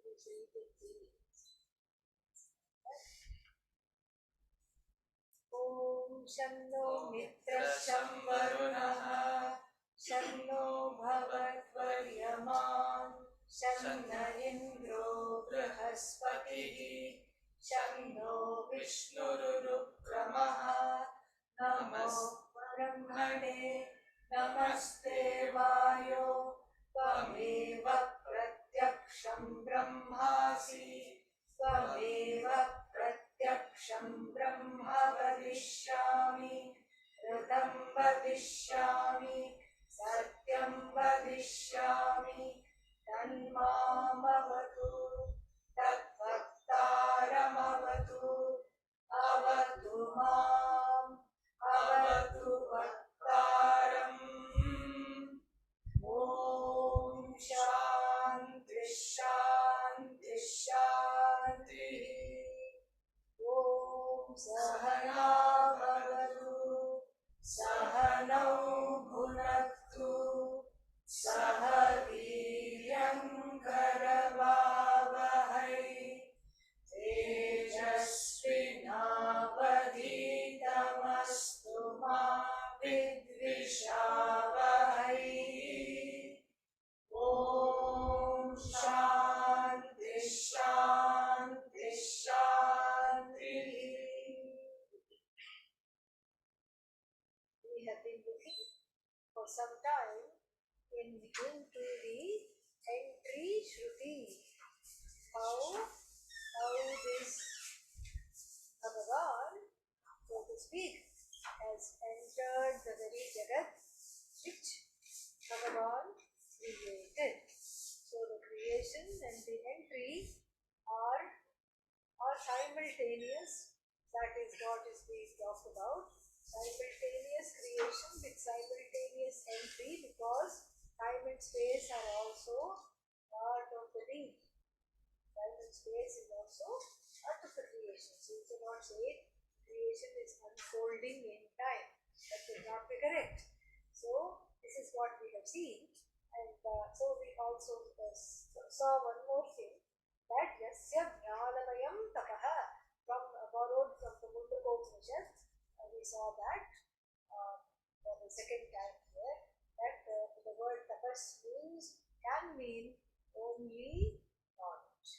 Om Shanno Mitra Shamvarunah Shanno Bhagatvaryaman Shanna Indro Brihaspatihi Shanno Vishnurupramah Namo Brahmane Namaste Vayo Tvameva Pratyaksham Brahmasi Tvameva Pratyaksham Brahma Vadishyami Ridam Vadishyami Satyam Vadishyami Tanmamavatu Tatvaktaramavatu Avatu Mam Avatu Vaktaram Om Shanti Shanti Shanti Om Sahana Bhavatu Sahanau Bhunaktu Sahaviryam Karavavahai Tejasvinavadhitamastu ma vidvishavahai Om Shanti Shanti Shanti. We have been looking for some time into the entry Shruti. How this Bhagavan, so to speak, has entered the very Jagat which Bhagavan created. So the creation and the entry are simultaneous. That is what is being talked about. Simultaneous creation with simultaneous entry, because time and space are also part of the being. Time and space is also part of the creation. So you cannot say creation is unfolding in time. That would not be correct. So this is what we have seen. And so we also saw one more thing, that Yasya Jnanamayam Tapaha, borrowed from the Mundakopanishad. We saw that for the second time here, that the word tapas can mean only knowledge,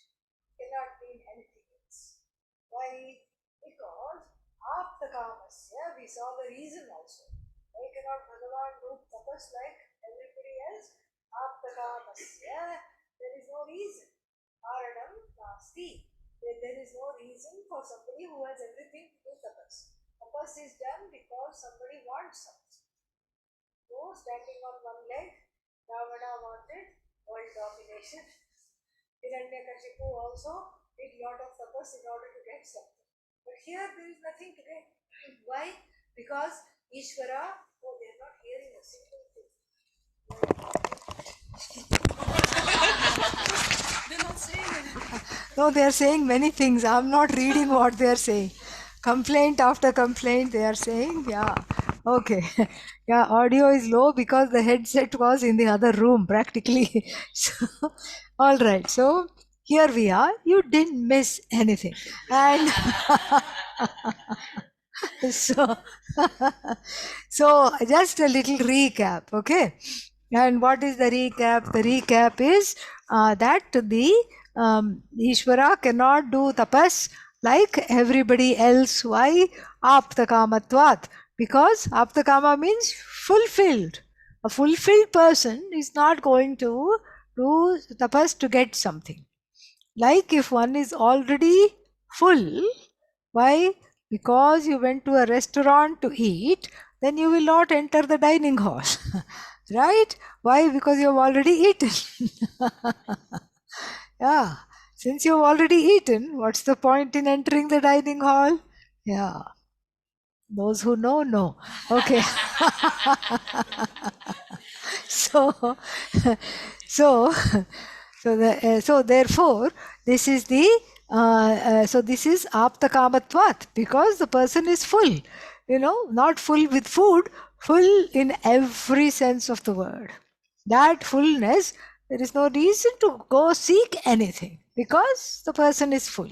cannot mean anything else. Why? Because after kamasya, we saw the reason also. Why cannot Bhagavan do tapas like everybody else? After kamasya, there is no reason. Karanam nasti. There is no reason for somebody who has everything to do tapas. Tapas is done because somebody wants something. So, standing on one leg, Ravana wanted world domination. Hiranyakashipu also did a lot of tapas in order to get something. But here there is nothing to get. Why? Because Ishvara, they are not hearing a single thing. They are not saying anything. No, they are saying many things. I am not reading what they are saying. Complaint after complaint they are saying. Yeah. Okay. Yeah, audio is low because the headset was in the other room practically. So, all right. So here we are. You didn't miss anything. And so just a little recap, okay? And what is the recap? The recap is that the Ishvara cannot do tapas like everybody else. Why? Aptakamatvat. Because aptakama means fulfilled. A fulfilled person is not going to do tapas to get something. Like if one is already full, why? Because you went to a restaurant to eat, then you will not enter the dining hall. Right? Why? Because you have already eaten. Yeah. Since you have already eaten, what's the point in entering the dining hall? Yeah. Those who know, know. Okay. So therefore, this is the this is aptakamatvat, because the person is full. Not full with food, full in every sense of the word. That fullness, there is no reason to go seek anything. because the person is full.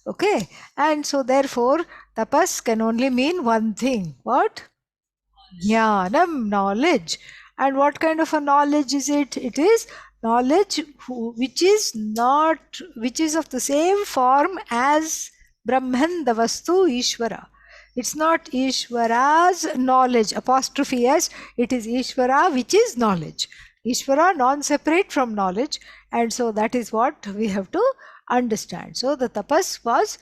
Okay, and so therefore tapas can only mean one thing. What? Jnanam, knowledge. And what kind of a knowledge is it? It is knowledge which is not, which is of the same form as Brahman, the Vastu, Ishvara. It's not Ishvara's knowledge, apostrophe S, it is Ishvara which is knowledge. Ishvara non-separate from knowledge, and so that is what we have to understand. So the tapas was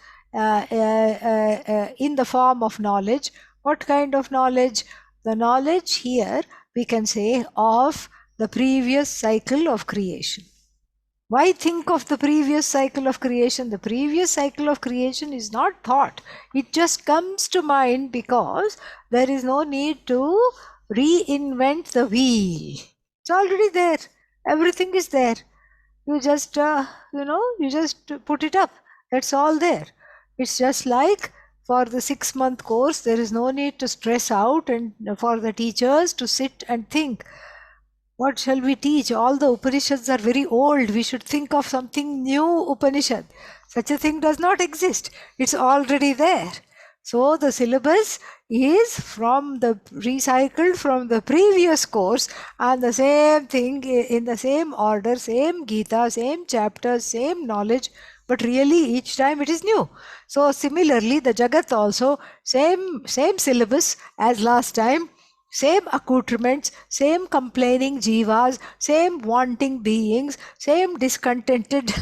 in the form of knowledge. What kind of knowledge? The knowledge here we can say of the previous cycle of creation. Why think of the previous cycle of creation? The previous cycle of creation is not thought. It just comes to mind because there is no need to reinvent the wheel. It's already there. Everything is there. You just, you just put it up. That's all there. It's just like for the 6-month course, there is no need to stress out and for the teachers to sit and think. What shall we teach? All the Upanishads are very old. We should think of something new Upanishad. Such a thing does not exist. It's already there. So the syllabus is from the recycled from the previous course, and the same thing in the same order, same Gita, same chapters, same knowledge, but really each time it is new. So similarly, the Jagat also, same syllabus as last time, same accoutrements, same complaining jivas, same wanting beings, same discontented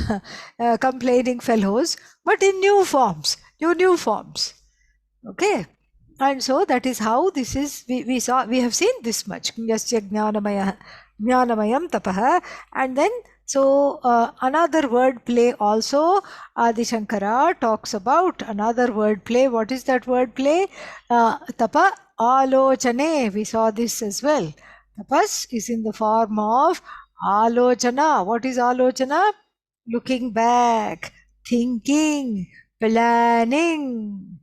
complaining fellows, but in new forms, new forms. Okay, and so that is how this is. We have seen this much. Yasya jnanamayam tapaha, and then so another word play also. Adi Shankara talks about another word play. What is that word play? Tapa alochane. We saw this as well. Tapas is in the form of alochana. What is alochana? Looking back, thinking, planning.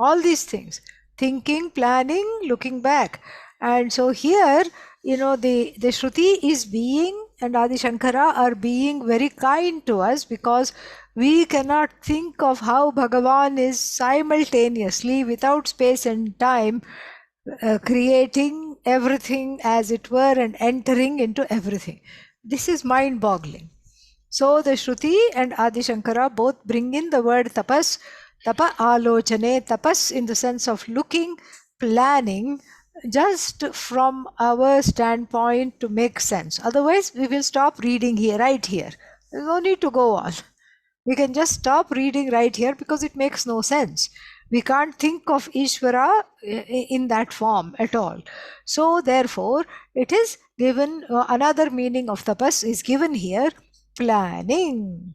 All these things, thinking, planning, looking back. And so here, the Shruti is being, and Adi Shankara are being very kind to us, because we cannot think of how Bhagavan is simultaneously, without space and time, creating everything as it were and entering into everything. This is mind-boggling. So the Shruti and Adi Shankara both bring in the word tapas, tapa alochane, tapas in the sense of looking, planning, just from our standpoint to make sense. Otherwise, we will stop reading here, right here. There's no need to go on. We can just stop reading right here because it makes no sense. We can't think of Ishvara in that form at all. So therefore, it is given, another meaning of tapas is given here, planning.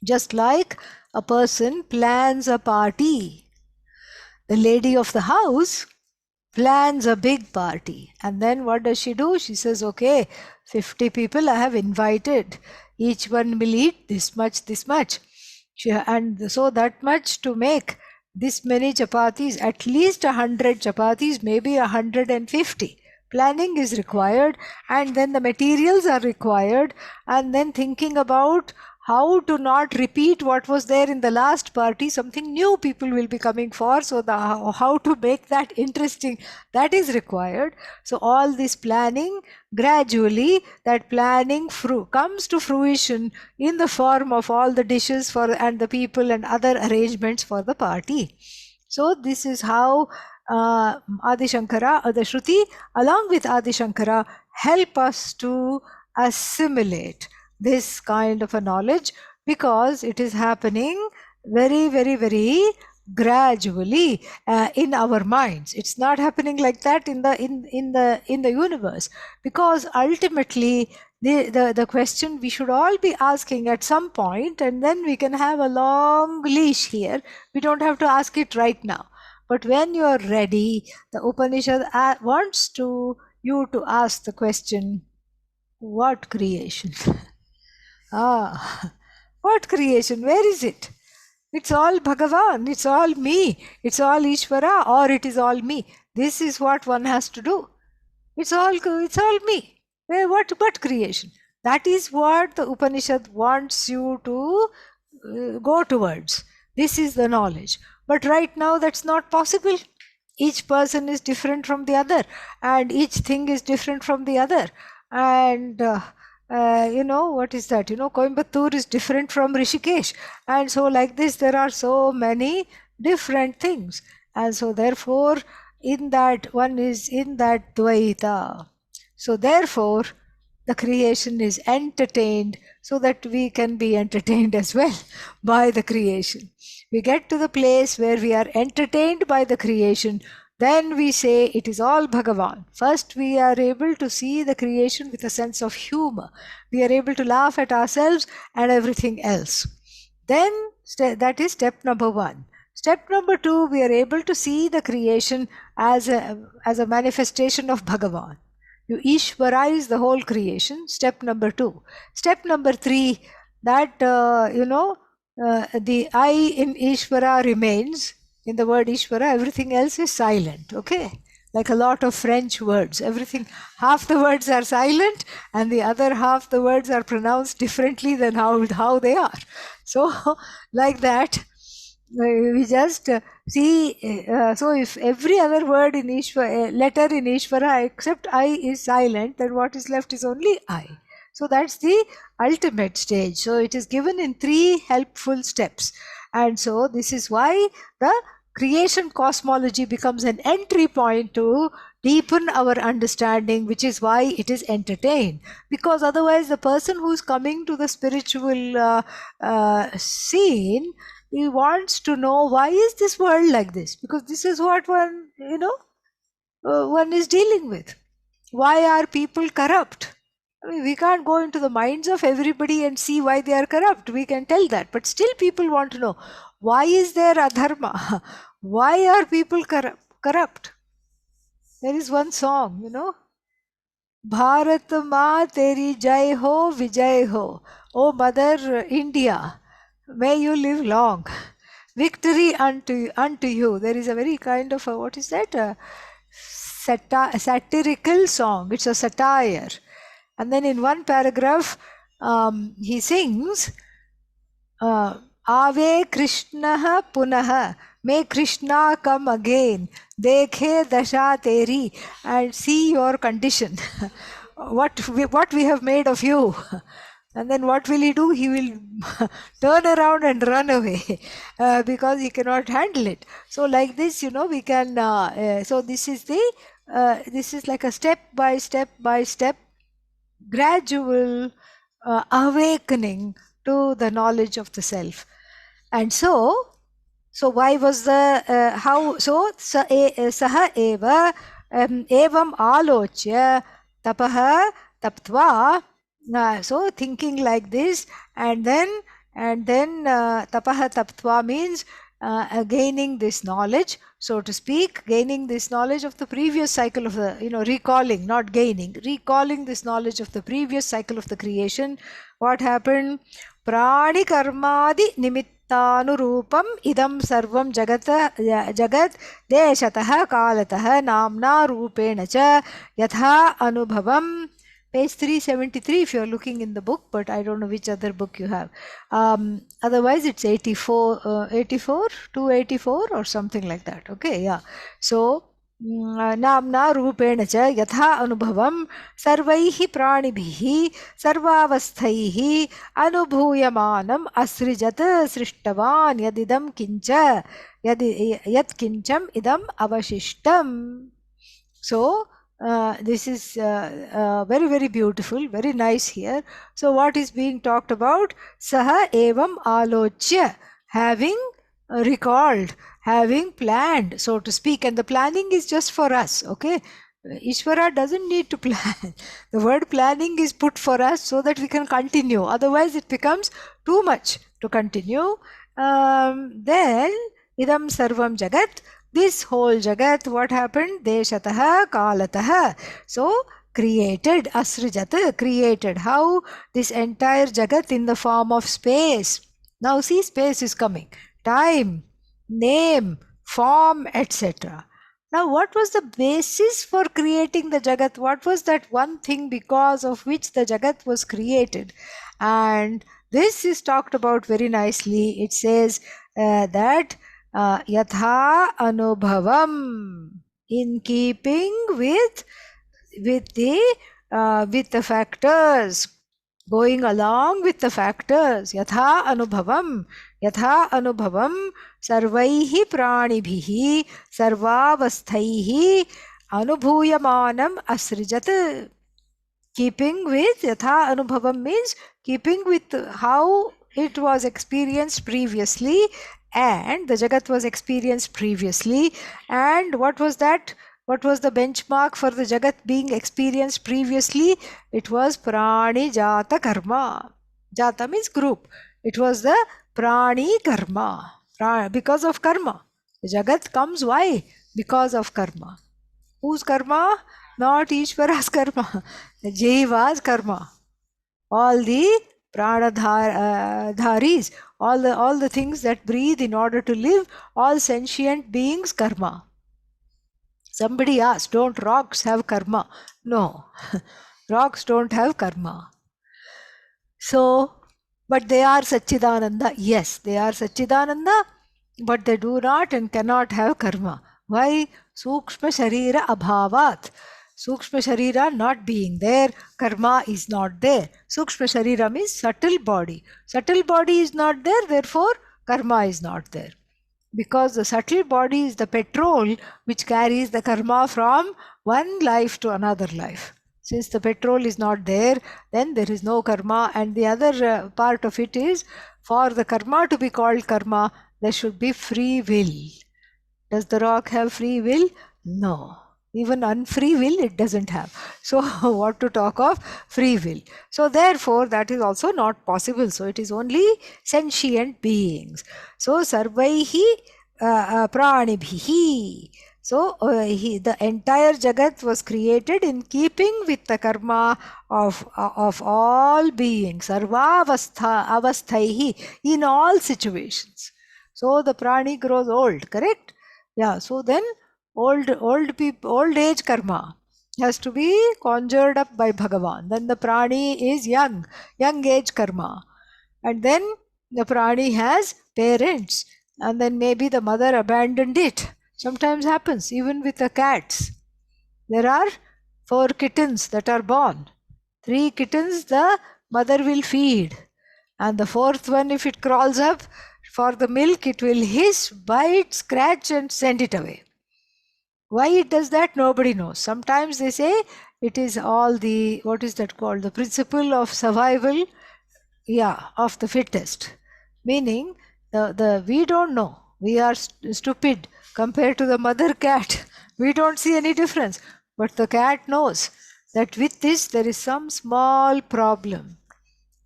Just like a person plans a party, the lady of the house plans a big party, and then what does she do? She says, okay, 50 people I have invited, each one will eat this much, and so that much to make this many chapatis, at least 100 chapatis, maybe 150. Planning is required, and then the materials are required, and then thinking about how to not repeat what was there in the last party, something new people will be coming for, so how to make that interesting, that is required. So all this planning, gradually that planning comes to fruition in the form of all the dishes for and the people and other arrangements for the party. So this is how Adi Shankara, the Shruti, along with Adi Shankara, help us to assimilate this kind of a knowledge, because it is happening very, very, very gradually in our minds. It's not happening like that in the universe, because ultimately the question we should all be asking at some point, and then we can have a long leash here. We don't have to ask it right now, but when you are ready, the Upanishad wants you to ask the question, what creation? What creation? Where is it? It's all Bhagavan, it's all me, it's all Ishvara, or it is all me. This is what one has to do. It's all me. What creation? That is what the Upanishad wants you to go towards. This is the knowledge. But right now that's not possible. Each person is different from the other, and each thing is different from the other. And what is that? Coimbatore is different from Rishikesh. And so, like this, there are so many different things. And so, therefore, in that one is in that Dvaita. So, therefore, the creation is entertained so that we can be entertained as well by the creation. We get to the place where we are entertained by the creation, then we say it is all Bhagavan. First, we are able to see the creation with a sense of humor. We are able to laugh at ourselves and everything else. Then, that is step number one. Step number two, we are able to see the creation as a manifestation of Bhagavan. You Ishvarize the whole creation. Step number two. Step number three, that, the I in Ishvara remains. In the word Ishvara, everything else is silent. Okay? Like a lot of French words. Everything, half the words are silent and the other half the words are pronounced differently than how they are. So, like that, we just see, so if every other word in Ishvara, letter in Ishvara except I is silent, then what is left is only I. So that's the ultimate stage. So it is given in 3 helpful steps. And so this is why the creation cosmology becomes an entry point to deepen our understanding, which is why it is entertained. Because otherwise the person who is coming to the spiritual scene, he wants to know, why is this world like this? Because this is what one is dealing with. Why are people corrupt? I mean, we can't go into the minds of everybody and see why they are corrupt. We can tell that. But still people want to know, why is there adharma? Why are people corrupt? There is one song, Bharat Ma Teri Jai Ho Vijay Ho. Oh Mother India, may you live long. Victory unto you. There is a very kind of a, what is that? Satirical song. It's a satire. And then in one paragraph, he sings, Ave Krishna Punaha, may Krishna come again, dekhe dasha teri, and see your condition, what we have made of you. And then what will he do? He will turn around and run away because he cannot handle it. So like this, we can, so this is like a step by step gradual awakening to the knowledge of the self. And so why was the how? So saha eva evam alochya tapaha taptva. So thinking like this, and then tapaha taptva means gaining this knowledge, so to speak, gaining this knowledge of the previous cycle of the, recalling, not gaining, recalling this knowledge of the previous cycle of the creation. What happened? Prani karmadi nimittanurupam idam sarvam jagat deshatah kalatah namna rupena cha yatha anubhavam. Page 373 if you are looking in the book, but I don't know which other book you have. Otherwise it's 284 or something like that. Okay, yeah. So namna rupena cha yatha anubhavam sarvaihi pranibhihi sarvavasthaihi anubhuyamanam asrijat srishtavan yadidam kincha yad kincham idam avashishtam. So this is very, very beautiful, very nice here. So what is being talked about? Saha evam alochya, having recalled, having planned, so to speak. And the planning is just for us, okay? Ishvara doesn't need to plan. The word planning is put for us so that we can continue. Otherwise it becomes too much to continue. Then idam sarvam jagat, this whole jagat, what happened? Deshatah kalatah. So created, asrijat, created. How? This entire jagat in the form of space. Now see, space is coming. Time, name, form, etc. Now, what was the basis for creating the Jagat? What was that one thing because of which the Jagat was created? And this is talked about very nicely. It says that yatha anubhavam, in keeping with the factors, going along with the factors. Yatha anubhavam sarvaihi pranibhihi sarvavasthaihi anubhuyamanam asrijat. Keeping with yatha anubhavam means keeping with how it was experienced previously, and the Jagat was experienced previously. And what was that? What was the benchmark for the Jagat being experienced previously? It was Prani Jata Karma. Jata means group. It was the Prani Karma. Because of karma. The Jagat comes why? Because of karma. Whose karma? Not Ishvara's karma. Jiva's karma. All the pranadharis, all the things that breathe in order to live, all sentient beings' karma. Somebody asked, don't rocks have karma? No, rocks don't have karma. So, but they are Satchidananda. Yes, they are Satchidananda, but they do not and cannot have karma. Why? Sukshma Sharira Abhavat. Sukshma Sharira not being there, karma is not there. Sukshma Sharira means subtle body. Subtle body is not there, therefore karma is not there. Because the subtle body is the petrol which carries the karma from one life to another life. Since the petrol is not there, then there is no karma. And the other part of it is, for the karma to be called karma, there should be free will. Does the rock have free will? No. Even unfree will it doesn't have. So what to talk of free will? So therefore that is also not possible. So it is only sentient beings. So sarvaihi pranibhihi. So the entire Jagat was created in keeping with the karma of all beings. Sarvavasthaihi, in all situations. So the prani grows old, correct? Yeah, so then old age karma has to be conjured up by Bhagavan. Then the prani is young age karma. And then the prani has parents. And then maybe the mother abandoned it. Sometimes happens, even with the cats. There are 4 kittens that are born. 3 kittens the mother will feed. And the 4th one, if it crawls up for the milk, it will hiss, bite, scratch and send it away. Why it does that, nobody knows. Sometimes they say it is all the, what is that called? The principle of survival, of the fittest. Meaning, we don't know. We are stupid compared to the mother cat. We don't see any difference. But the cat knows that with this there is some small problem.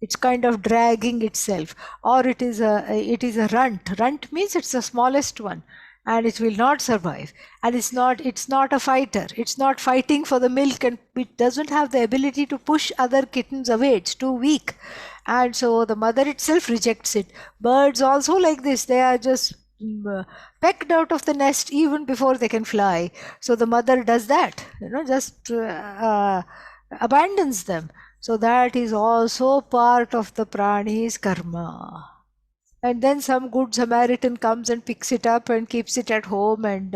It's kind of dragging itself, or it is a runt. Runt means it's the smallest one, and it will not survive. And it's not a fighter. It's not fighting for the milk, and it doesn't have the ability to push other kittens away. It's too weak, and so the mother itself rejects it. Birds also like this. They are just pecked out of the nest even before they can fly. So the mother does that, just abandons them. So that is also part of the prani's karma. And then some good Samaritan comes and picks it up and keeps it at home, and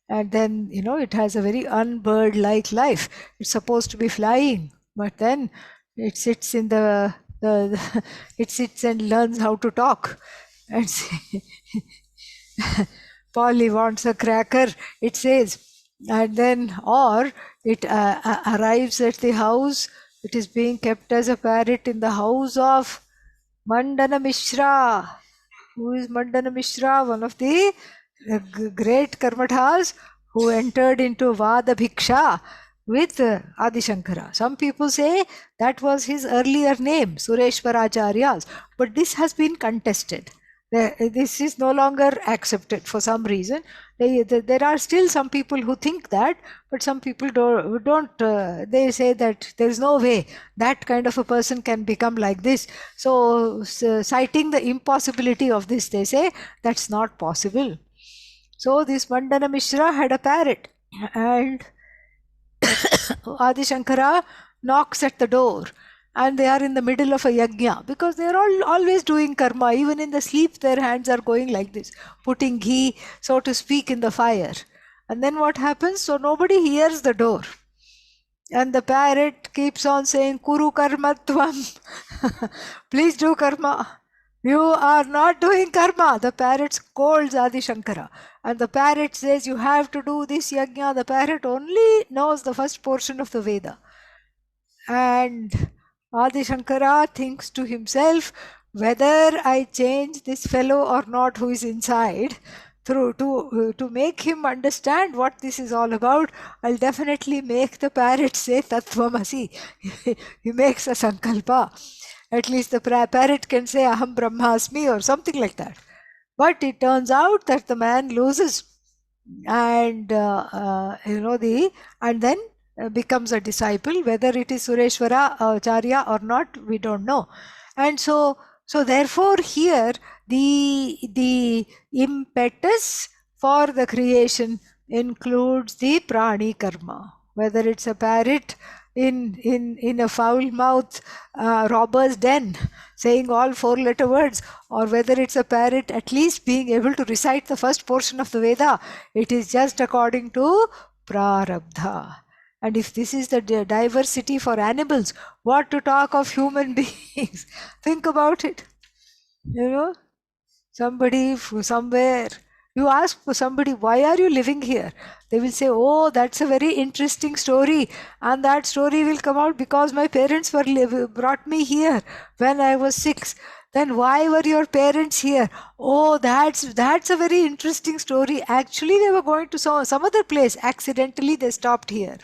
then it has a very unbird-like life. It's supposed to be flying, but then it sits in it sits and learns how to talk and say, Polly wants a cracker, it says, and then, or it arrives at the house. It is being kept as a parrot in the house of Mandana Mishra. Who is Mandana Mishra? One of the great Karmathas who entered into Vada Bhiksha with Adi Shankara. Some people say that was his earlier name, Sureshwaracharya's, but this has been contested. This is no longer accepted for some reason. There are still some people who think that, but some people don't. They say that there is no way that kind of a person can become like this. So citing the impossibility of this, they say that's not possible. So this Mandana Mishra had a parrot, and Adi Shankara knocks at the door, and they are in the middle of a yajna, because they are all always doing karma. Even in the sleep, their hands are going like this, putting ghee, so to speak, in the fire. And then what happens? So nobody hears the door. And the parrot keeps on saying, Kuru karma tvam. Please do karma. You are not doing karma. The parrot scolds Adi Shankara. And the parrot says, you have to do this yajna. The parrot only knows the first portion of the Veda. And Adi Shankara thinks to himself, whether I change this fellow or not who is inside, through to make him understand what this is all about, I'll definitely make the parrot say Tattvamasi. He makes a sankalpa. At least the parrot can say Aham Brahmasmi or something like that. But it turns out that the man loses, and and then becomes a disciple. Whether it is Sureshwara Acharya or not, we don't know. And so therefore here the impetus for the creation includes the prani karma. Whether it's a parrot in a foul mouth robber's den saying all 4-letter words, or whether it's a parrot at least being able to recite the first portion of the Veda, it is just according to prarabdha. And if this is the diversity for animals, what to talk of human beings? Think about it. Somebody somewhere, you ask somebody, why are you living here? They will say, oh, that's a very interesting story, and that story will come out because my parents brought me here when I was 6. Then why were your parents here? Oh, that's a very interesting story. Actually, they were going to some other place. Accidentally, they stopped here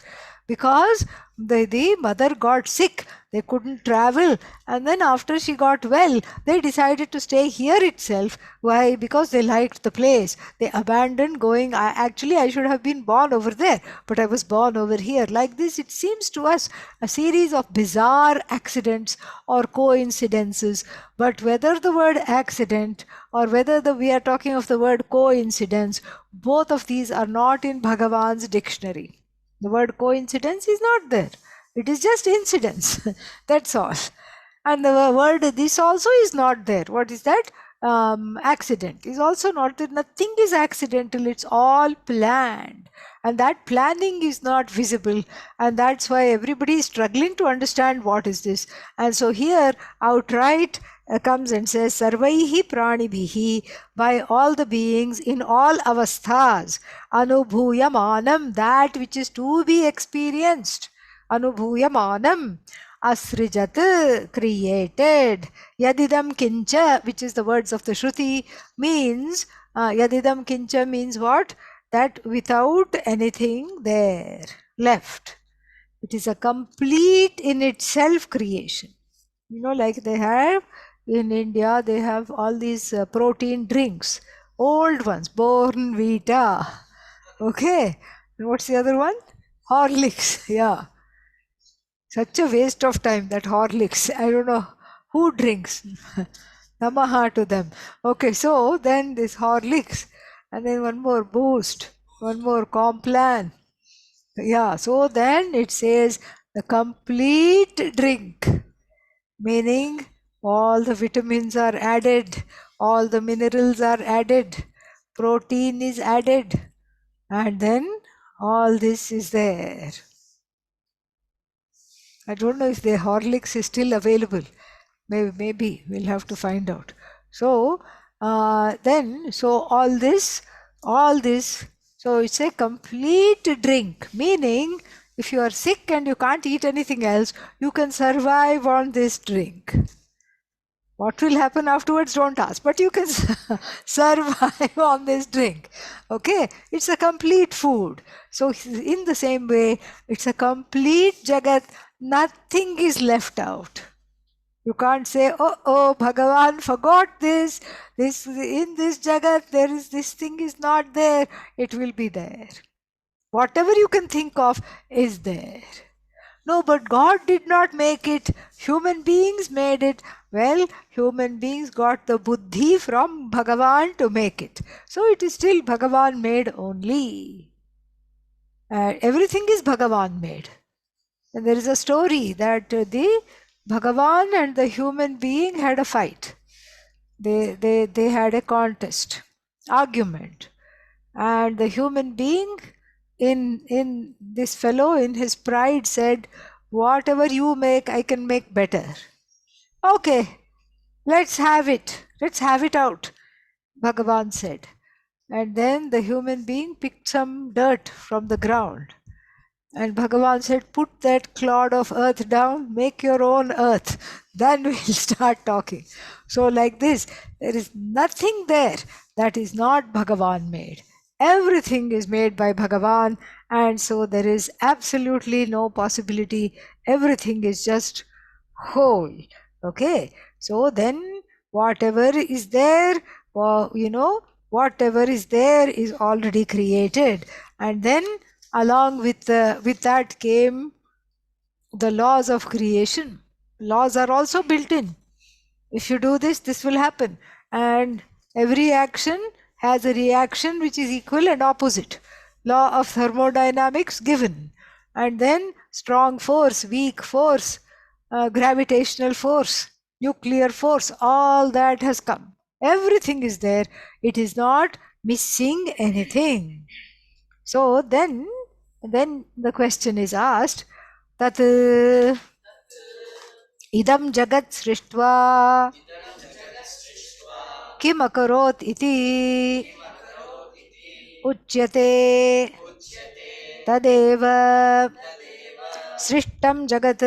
because the mother got sick. They couldn't travel, and then after she got well, they decided to stay here itself. Why? Because they liked the place. They abandoned going. I should have been born over there, but I was born over here. Like this, it seems to us a series of bizarre accidents or coincidences. But whether the word accident or whether we are talking of the word coincidence, both of these are not in Bhagavan's dictionary. The word coincidence is not there. It is just incidence. That's all. And the word this also is not there. What is that? Accident is also not there. Nothing is accidental. It's all planned. And that planning is not visible. And that's why everybody is struggling to understand what is this. And so here, outright comes and says, Sarvaihi pranibhihi, by all the beings in all avasthas, anubhuyamanam, that which is to be experienced. Anubhuyamanam, asrijat, created. Yadidam kincha, which is the words of the Shruti, means, yadidam kincha means what? That without anything there left. It is a complete in itself creation. Like they have in India, they have all these protein drinks, old ones, Born Vita. Okay. And what's the other one? Horlicks. Yeah. Such a waste of time, that Horlicks. I don't know who drinks. Namaha to them. Okay, so then this Horlicks, and then one more Boost, one more Complan. Yeah, so then it says the complete drink, meaning all the vitamins are added, all the minerals are added, protein is added, and then all this is there. I don't know if the Horlicks is still available. Maybe we'll have to find out. So so all this, so it's a complete drink, meaning if you are sick and you can't eat anything else, you can survive on this drink. What will happen afterwards, don't ask, but you can survive on this drink. Okay, it's a complete food. So in the same way, it's a complete Jagat. Nothing is left out. You can't say, oh, Bhagavan forgot this in this Jagat, there is this thing is not there. It will be there. Whatever you can think of is there. No, but God did not make it. Human beings made it. Well, human beings got the buddhi from Bhagavan to make it. So it is still Bhagavan made only. Everything is Bhagavan made. And there is a story that the Bhagavan and the human being had a fight. They had a contest, argument. And the human being in this fellow in his pride said, whatever you make, I can make better. Okay, let's have it out, Bhagavan said. And then the human being picked some dirt from the ground. And Bhagavan said, put that clod of earth down, make your own earth. Then we'll start talking. So like this, there is nothing there that is not Bhagavan made. Everything is made by Bhagavan, and so there is absolutely no possibility. Everything is just whole. Okay, so then whatever is there, whatever is there is already created, and then along with that came the laws of creation. Laws are also built in. If you do this, this will happen, and every action has a reaction which is equal and opposite. Law of thermodynamics given, and then strong force, weak force, gravitational force, nuclear force, all that has come. Everything is there. It is not missing anything. So then the question is asked that idam jagat srishtva kim akarot iti uchyate tadeva srishtam jagat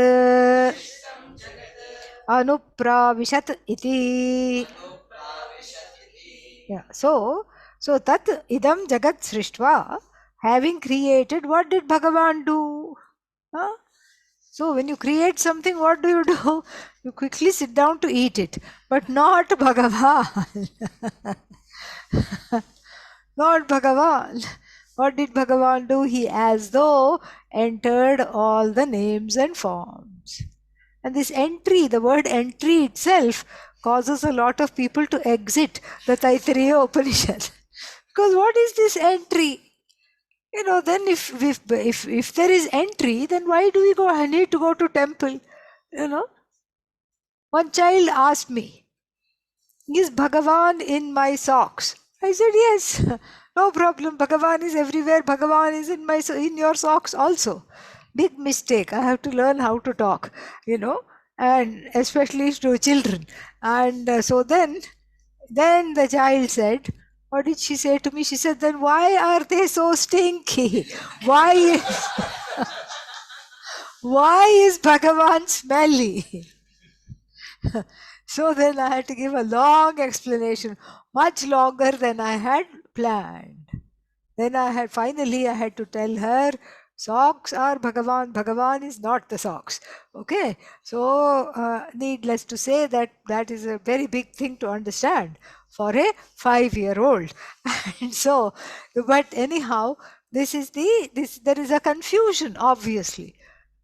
anupravishat iti. Yeah. So tat idam jagat srishtva, having created, what did Bhagavan do? Huh? So when you create something, what do? You quickly sit down to eat it, but not Bhagavan. Not Bhagavan. What did Bhagavan do? He as though entered all the names and forms. And this entry, the word entry itself, causes a lot of people to exit the Taittiriya Upanishad. Because what is this entry? Then if there is entry, then why do we need to go to temple? One child asked me, is Bhagavan in my socks? I said, yes, no problem. Bhagavan is everywhere. Bhagavan is in your socks also. Big mistake. I have to learn how to talk, and especially to children. And so then the child said, what did she say to me? She said, then why are they so stinky? Why is Bhagavan smelly? So then I had to give a long explanation, much longer than I had planned. Then I had to tell her, socks are Bhagavan. Bhagavan is not the socks. Okay. So needless to say that is a very big thing to understand for a 5-year-old. And so, but anyhow, there is a confusion, obviously.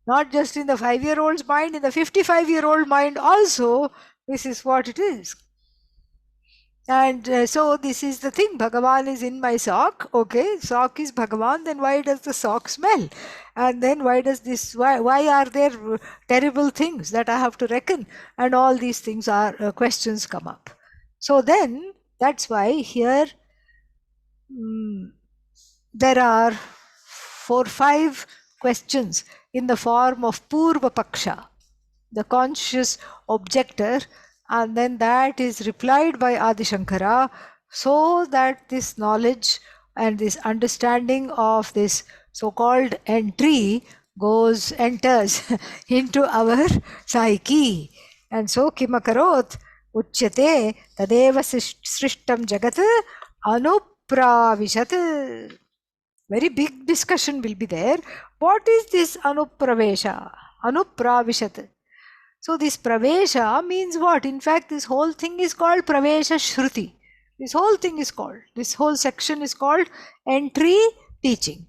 Not just in the 5-year-old's mind, in the 55-year-old mind also, this is what it is. And so this is the thing, Bhagavan is in my sock. Okay, sock is Bhagavan, then why does the sock smell? And then why are there terrible things that I have to reckon? And all these things are questions come up. So then, that's why here there are 4-5 questions in the form of Purva Paksha, the conscious objector, and then that is replied by Adi Shankara, so that this knowledge and this understanding of this so-called entry enters into our psyche. And so kimakarot uchyate tadeva srishtam jagat anupravishat. Very big discussion will be there. What is this anupravesha? Anupravishat. So this pravesha means what? In fact, this whole thing is called pravesha shruti. This whole section is called entry teaching.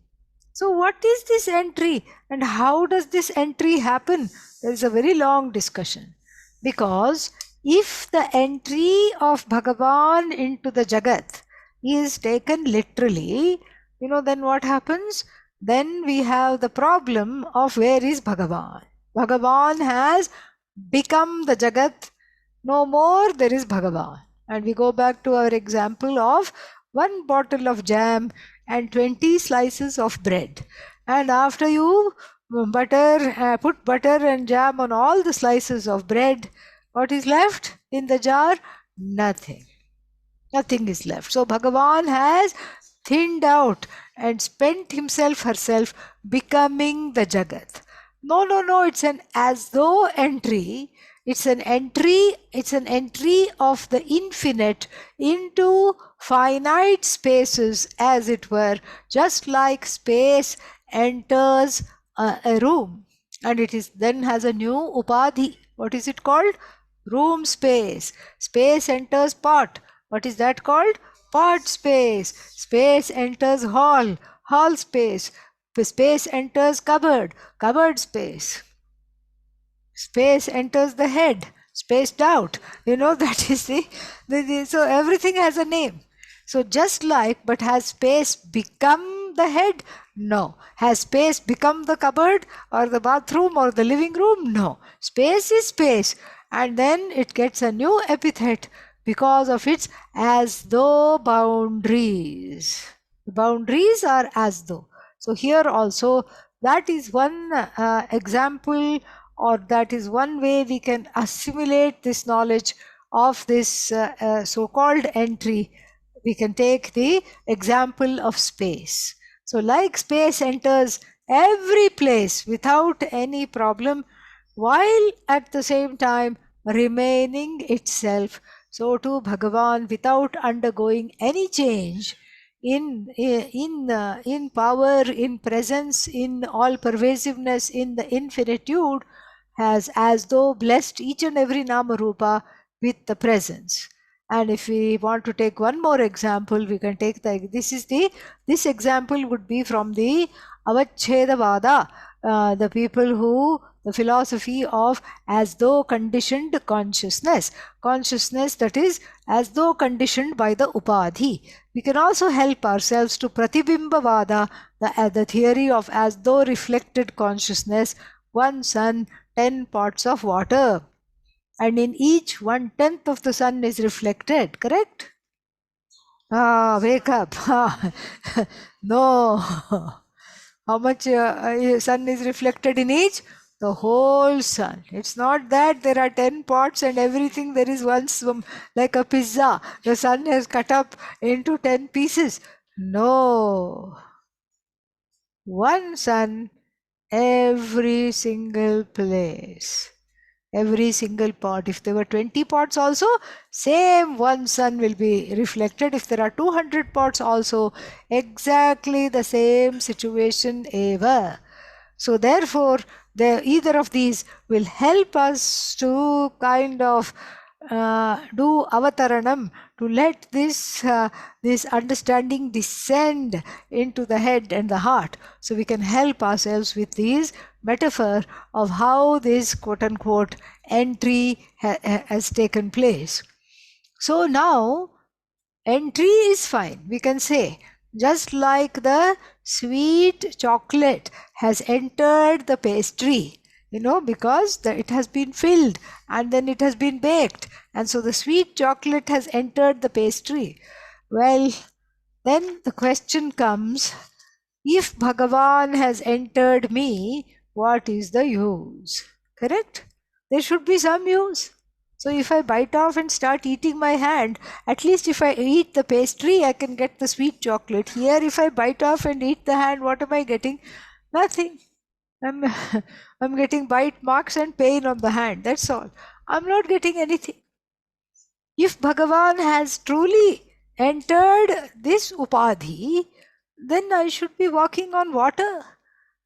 So what is this entry and how does this entry happen? There is a very long discussion, because if the entry of Bhagavan into the Jagat is taken literally, then what happens? Then we have the problem of where is Bhagavan? Bhagavan has become the Jagat. No more there is Bhagavan. And we go back to our example of one bottle of jam and 20 slices of bread. And after you put butter and jam on all the slices of bread, what is left in the jar? Nothing. Nothing is left. So Bhagavan has thinned out and spent himself, herself, becoming the Jagat. No, it's an as though entry. It's an entry of the infinite into finite spaces, as it were, just like space enters a room, and it is then has a new upadhi. What is it called? Room space. Space enters pot. What is that called? Pot space. Space enters hall. Hall space. Space enters cupboard. Cupboard space. Space enters the head. Spaced out. That is so everything has a name. So just like, but has space become the head? No. Has space become the cupboard or the bathroom or the living room? No. Space is space. And then it gets a new epithet because of its as though boundaries. The boundaries are as though. So here also, that is one example, or that is one way we can assimilate this knowledge of this so-called entry. We can take the example of space. So like space enters every place without any problem, while at the same time remaining itself, so too Bhagavan, without undergoing any change in power, in presence, in all pervasiveness, in the infinitude, has as though blessed each and every Nama Rupa with the presence. And if we want to take one more example, we can take this example would be from the Avachedavada, the philosophy of as though conditioned consciousness that is as though conditioned by the upadhi. We can also help ourselves to Pratibhimbavada, the theory of as though reflected consciousness, one sun, 10 pots of water, and in each 1/10 of the sun is reflected, correct? Wake up. No. How much sun is reflected in each? The whole sun. It's not that there are 10 pots and everything, there is one, like a pizza. The sun has cut up into 10 pieces. No. One sun, every single place. Every single pot. If there were 20 pots also, same one sun will be reflected. If there are 200 pots also, exactly the same situation ever. So therefore, either of these will help us to kind of do avataranam, to let this understanding descend into the head and the heart, so we can help ourselves with these metaphor of how this quote-unquote entry has taken place. So now entry is fine, we can say, just like the sweet chocolate has entered the pastry, because it has been filled and then it has been baked, and so the sweet chocolate has entered the pastry. Well, then the question comes, if Bhagavan has entered me, what is the use? Correct? There should be some use. So if I bite off and start eating my hand, at least if I eat the pastry, I can get the sweet chocolate. Here, if I bite off and eat the hand, what am I getting? Nothing. I'm getting bite marks and pain on the hand. That's all. I'm not getting anything. If Bhagavan has truly entered this upadhi, then I should be walking on water.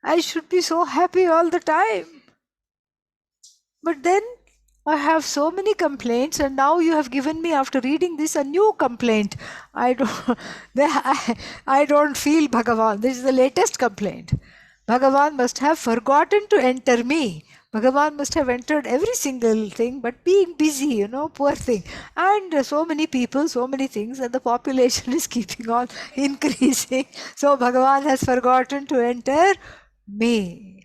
I should be so happy all the time. But then I have so many complaints, and now you have given me, after reading this, a new complaint. I don't, I don't feel Bhagavan. This is the latest complaint. Bhagavan must have forgotten to enter me. Bhagavan must have entered every single thing, but being busy, poor thing. And so many people, so many things, and the population is keeping on increasing. So Bhagavan has forgotten to enter me.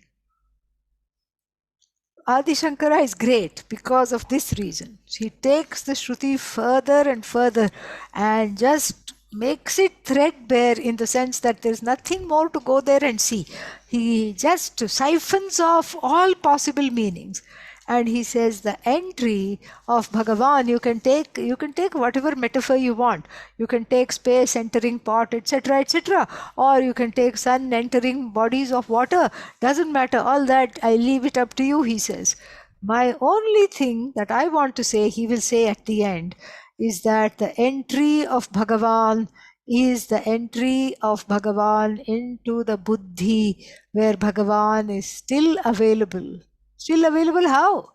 Adi Shankara is great because of this reason. He takes the Shruti further and further and just makes it threadbare in the sense that there's nothing more to go there and see. He just siphons off all possible meanings. And he says the entry of Bhagavan, you can take whatever metaphor you want. You can take space entering pot, etc., etc., or you can take sun entering bodies of water. Doesn't matter. All that I leave it up to you, he says. My only thing that I want to say, he will say at the end, is that the entry of Bhagavan is the entry of Bhagavan into the buddhi, where Bhagavan is still available. Still available how?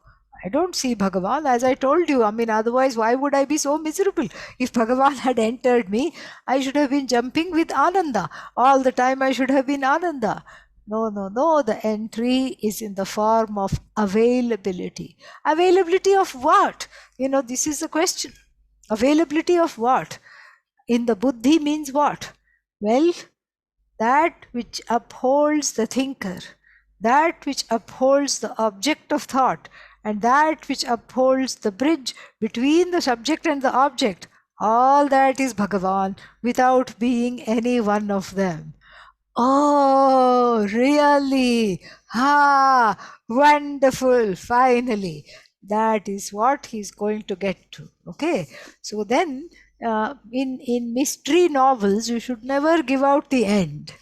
I don't see Bhagavan, as I told you. I mean, otherwise, why would I be so miserable? If Bhagavan had entered me, I should have been jumping with Ananda. All the time I should have been Ananda. No, no, no. The entry is in the form of availability. Availability of what? This is the question. Availability of what? In the buddhi means what? Well, that which upholds the thinker, that which upholds the object of thought, and that which upholds the bridge between the subject and the object, all that is Bhagavan without being any one of them. Oh, really? Wonderful, finally. That is what he's going to get to. Okay, so then in mystery novels, you should never give out the end.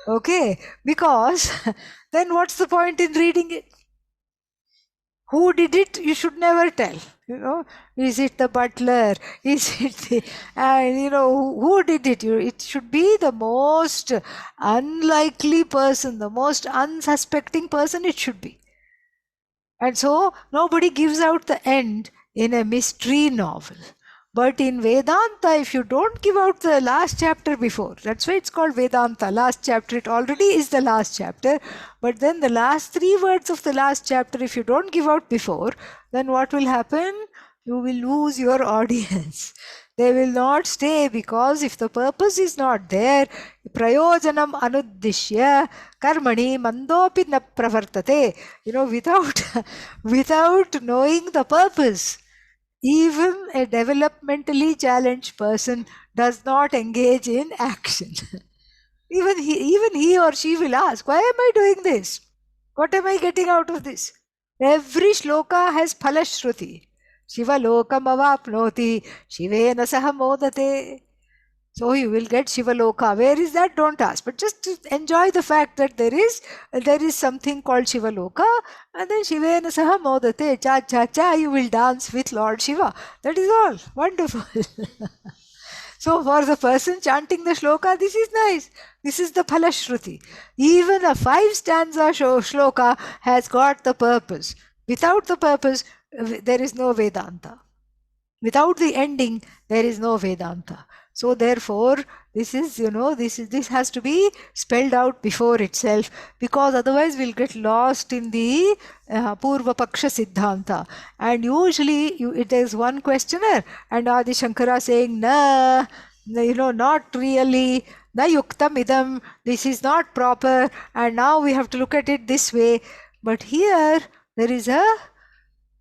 Okay, because then what's the point in reading it? Who did it? You should never tell. Is it the butler? Is it the, who did it? It should be the most unlikely person, the most unsuspecting person it should be. And so nobody gives out the end in a mystery novel. But in Vedanta, if you don't give out the last chapter before, that's why it's called Vedanta, last chapter, it already is the last chapter. But then the last 3 words of the last chapter, if you don't give out before, then what will happen? You will lose your audience. They will not stay, because if the purpose is not there, prayojanam anuddishya karmani mandopi na pravartate. Without knowing the purpose, even a developmentally challenged person does not engage in action. Even he or she will ask, why am I doing this? What am I getting out of this? Every shloka has phalashruti. Shiva lokam avapnoti, shivena saha modate. So you will get Shivaloka. Where is that? Don't ask. But just enjoy the fact that there is something called Shivaloka, and then Shivena saha modate, cha cha cha, you will dance with Lord Shiva. That is all. Wonderful. So for the person chanting the shloka, this is nice. This is the Phalashruti. Even a 5-stanza shloka has got the purpose. Without the purpose, there is no Vedanta. Without the ending, there is no Vedanta. So therefore, this has to be spelled out before itself, because otherwise we'll get lost in the Purva Paksha Siddhanta. And usually it is one questioner and Adi Shankara saying, not really, na yuktam idam, this is not proper, and now we have to look at it this way. But here there is a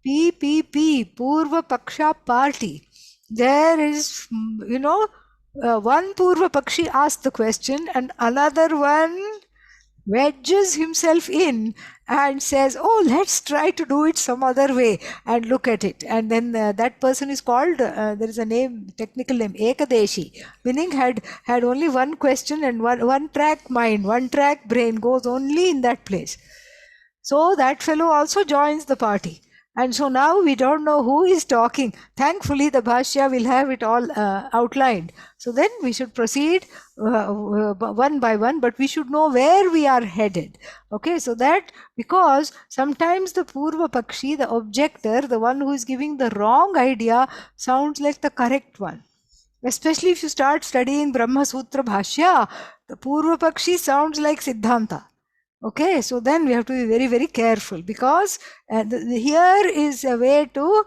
PPP, Purva Paksha party. There is, one Purva Pakshi asks the question and another one wedges himself in and says, oh, let's try to do it some other way and look at it. And then that person is called, there is a name, technical name, Ekadeshi, meaning had only one question and one track mind, one track brain, goes only in that place. So that fellow also joins the party. And so now we don't know who is talking. Thankfully, the Bhashya will have it all outlined. So then we should proceed one by one, but we should know where we are headed. Okay, so that because sometimes the Purva Pakshi, the objector, the one who is giving the wrong idea, sounds like the correct one. Especially if you start studying Brahma Sutra Bhashya, the Purva Pakshi sounds like Siddhanta. Okay, so then we have to be very, very careful because here is a way to,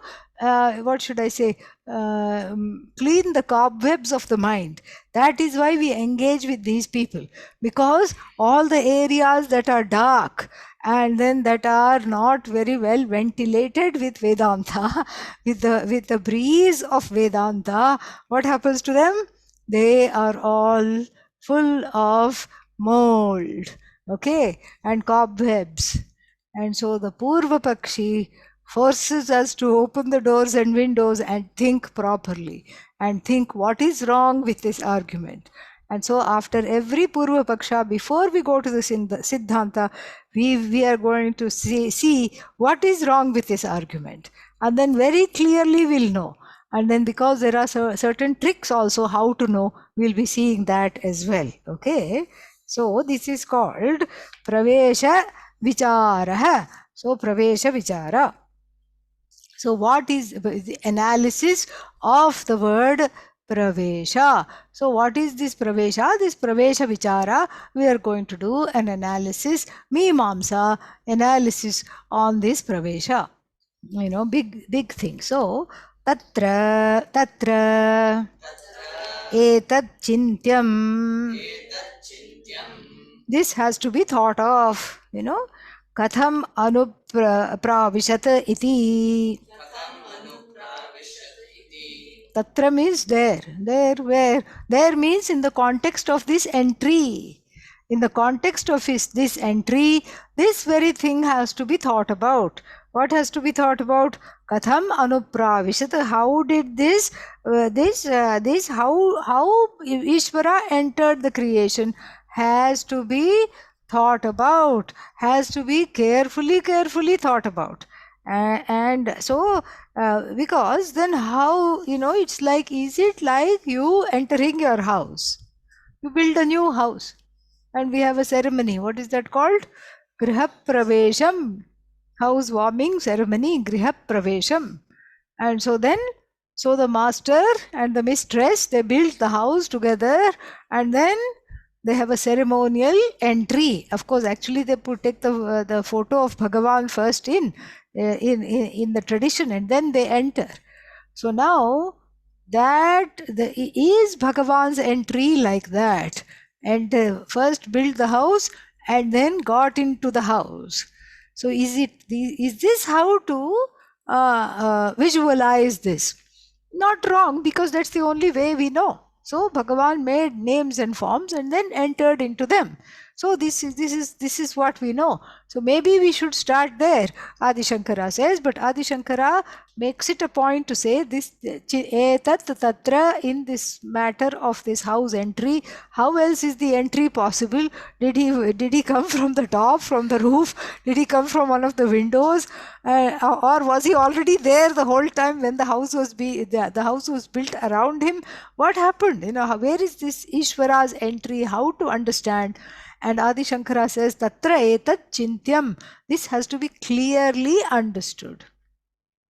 what should I say, clean the cobwebs of the mind. That is why we engage with these people, because all the areas that are dark and then that are not very well ventilated with Vedanta, with the breeze of Vedanta, what happens to them? They are all full of mold, okay, and cobwebs. And so the Purva Pakshi forces us to open the doors and windows and think properly and think what is wrong with this argument. And so after every Purva Paksha, before we go to the Siddhanta, we are going to see what is wrong with this argument. And then very clearly we'll know. And then because there are certain tricks also how to know, we'll be seeing that as well. Okay. So this is called Pravesha Vichara. So Pravesha Vichara. So what is the analysis of the word Pravesha? So what is this Pravesha? This Pravesha Vichara, we are going to do an analysis, Mimamsa analysis on this Pravesha. You know, big thing. So Tatra Etat Chintyam. This has to be thought of, you know. Katham anupravishat iti. Tatra means there. Where? There means in the context of this entry. In the context of this entry, this very thing has to be thought about. What has to be thought about? Katham anupravishat. How did how Ishvara entered the creation has to be thought about, has to be carefully thought about. And so because then how, you know, it's like, is it like you entering your house? You build a new house and we have a ceremony. What is that called? Griha Pravesham. Housewarming ceremony, Griha Pravesham. And so then, so the master and the mistress, they build the house together and then they have a ceremonial entry. Of course, actually they take the photo of Bhagavan first in the tradition and then they enter. So now that is Bhagavan's entry like that, and first built the house and then got into the house. So is this how to visualize this? Not wrong, because that's the only way we know. So Bhagavan made names and forms and then entered into them. So this is what we know. So maybe we should start there. Adi Shankara says, but Adi Shankara makes it a point to say this etat tatra, in this matter of this house entry. How else is the entry possible? Did he come from the top, from the roof? Did he come from one of the windows? Or was he already there the whole time when the house was the house was built around him? What happened? You know, where is this Ishvara's entry? How to understand? And Adi Shankara says, Tatra etat chintyam. This has to be clearly understood.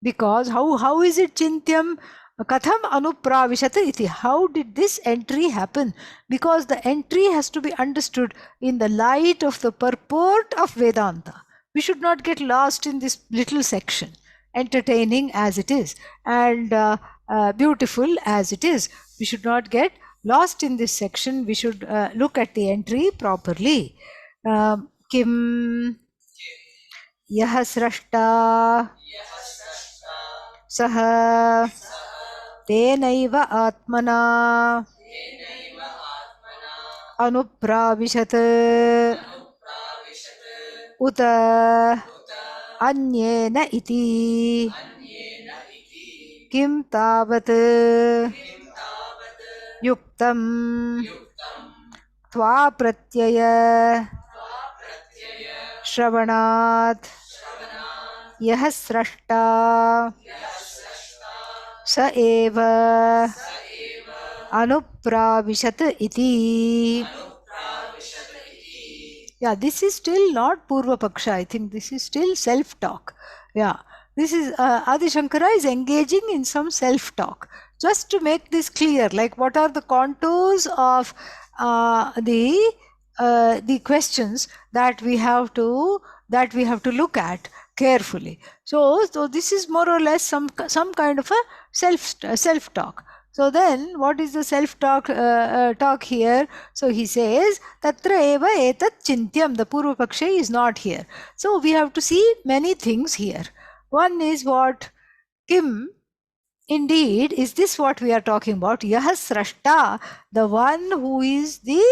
Because how is it chintyam? Katham anupravishat iti. How did this entry happen? Because the entry has to be understood in the light of the purport of Vedanta. We should not get lost in this little section, entertaining as it is and beautiful as it is. We should not get lost in this section. We should look at the entry properly. Kim yah srashta सह तेनैव आत्मना अनुप्राविशत् उत अन्येन इति किं तावत् युक्तं त्वाप्रत्यय श्रवणात् यः स्रष्टा स एव अनुप्राविशत् इति. Yeah, this is still not Purva Paksha. I think this is still self-talk. Yeah, this is Adi Shankara is engaging in some self-talk. Just to make this clear, like what are the contours of the questions that we have to look at carefully. So this is more or less some kind of a self-talk. So then, what is the self-talk talk here? So he says, Tatra eva etat chintyam. The Purva Paksha is not here. So we have to see many things here. One is what? Kim, indeed, is this what we are talking about? Yaha srashta, the one who is the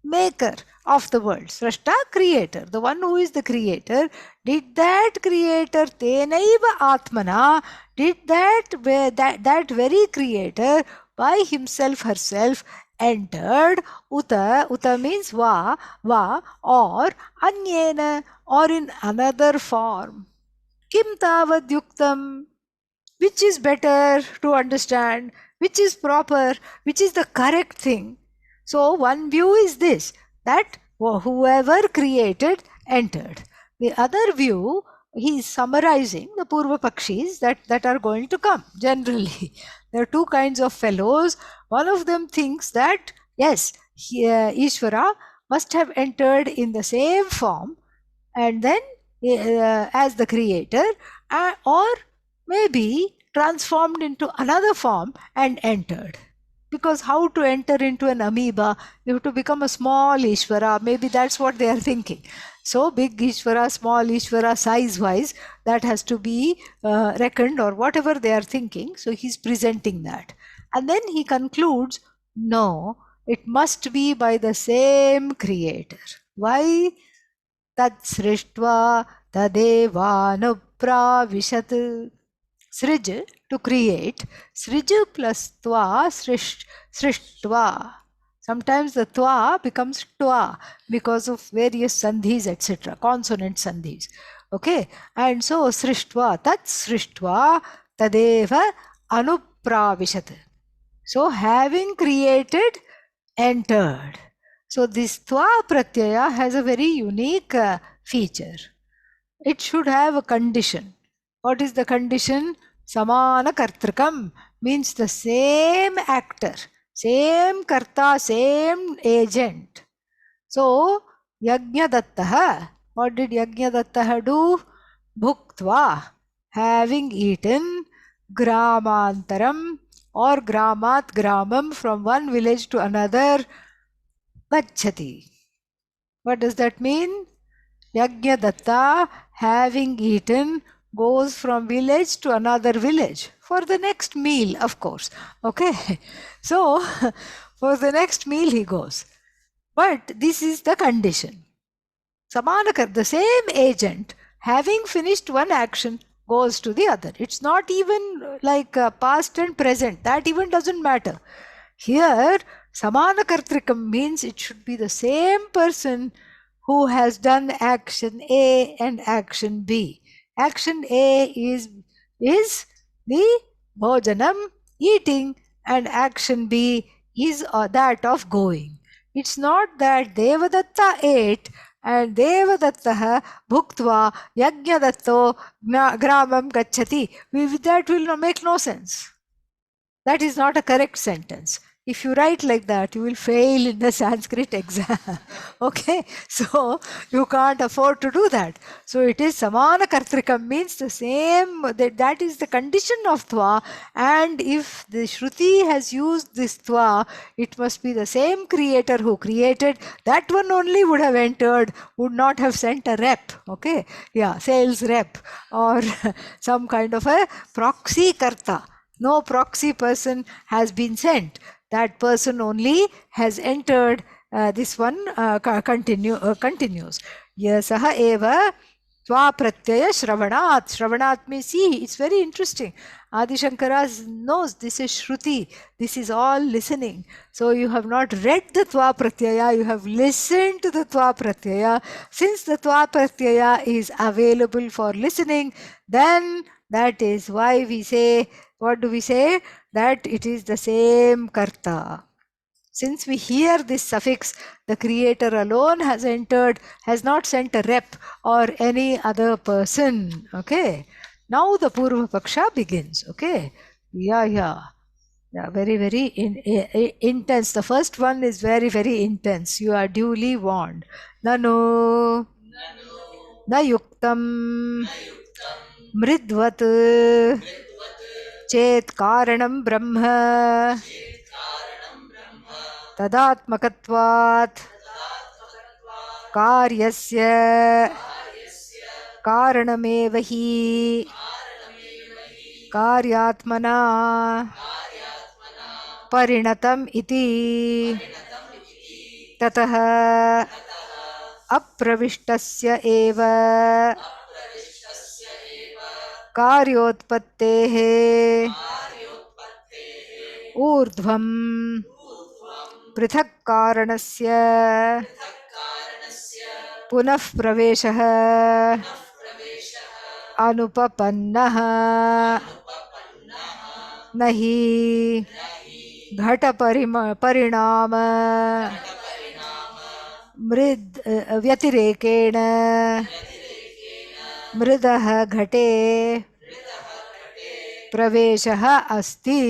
maker of the world. Srashta, creator. The one who is the creator. Did that creator tenaiva atmana, did that very creator by himself, herself, entered uta means va, or anyena, or in another form. Kim tavad yuktam, which is better to understand, which is proper, which is the correct thing. So one view is this, that whoever created entered. The other view, he is summarizing the Purva Pakshis that are going to come. Generally, there are two kinds of fellows. One of them thinks that, yes, Ishvara must have entered in the same form and then as the creator, or maybe transformed into another form and entered. Because how to enter into an amoeba? You have to become a small Ishvara. Maybe that's what they are thinking. So big Ishvara, small Ishvara, size-wise, that has to be reckoned, or whatever they are thinking. So he's presenting that. And then he concludes, no, it must be by the same creator. Why? Tat srishtva tadevanupravishat. Srij, to create. Srij plus tva, srishtva. Sometimes the tva becomes tva because of various sandhis, etc., consonant sandhis. Okay, and so srishtva, tat srishtva tadeva anupravishat. So having created, entered. So this tva pratyaya has a very unique feature. It should have a condition. What is the condition? Samana kartrikam means the same actor, same karta, same agent. So Yajnadattaha, what did Yajnadattaha do? Bhuktva, having eaten, gramantaram or gramat gramam, from one village to another, gacchati. What does that mean? Yajnadatta, having eaten, goes from village to another village for the next meal, of course. Okay, so for the next meal he goes. But this is the condition. Samanakar, the same agent, having finished one action, goes to the other. It's not even like past and present. That even doesn't matter. Here, Samanakartrikam means it should be the same person who has done action A and action B. Action A is the bhojanam, eating, and action B is that of going. It's not that Devadatta ate and Devadattaha bhuktva yajnadatto gramam gacchati. That will make no sense. That is not a correct sentence. If you write like that, you will fail in the Sanskrit exam. Okay, so you can't afford to do that. So it is samana kartrikam, means the same, that is the condition of tva. And if the Shruti has used this tva, it must be the same creator who created. That one only would have entered, would not have sent a rep. Okay, yeah, sales rep or some kind of a proxy karta. No proxy person has been sent. That person only has entered. This one continues. Yasaha eva Tva pratyaya shravanat. Shravanat means, see, it's very interesting. Adi Shankara knows this is Shruti. This is all listening. So you have not read the Tva pratyaya, you have listened to the Tva pratyaya. Since the Tva pratyaya is available for listening, then that is why we say, what do we say? That it is the same karta. Since we hear this suffix, the creator alone has entered, has not sent a rep or any other person. Okay. Now the Purva Paksha begins. Okay. Yeah. Very, very intense. The first one is very, very intense. You are duly warned. Nano, na yuktam, mridvat, chet karanam brahma. तदात्मकत्वात् कार्यस्य कारणमेव हि कार्यात्मना परिणतम् इति ततः अप्रविष्टस्य एव कार्योत्पत्तेः ऊर्ध्वं पृथक् कारणस्य पुनः प्रवेशः अनुपपन्नः न हि घटपरिणाम व्यतिरेकेण मृदः घटे प्रवेशः अस्ति.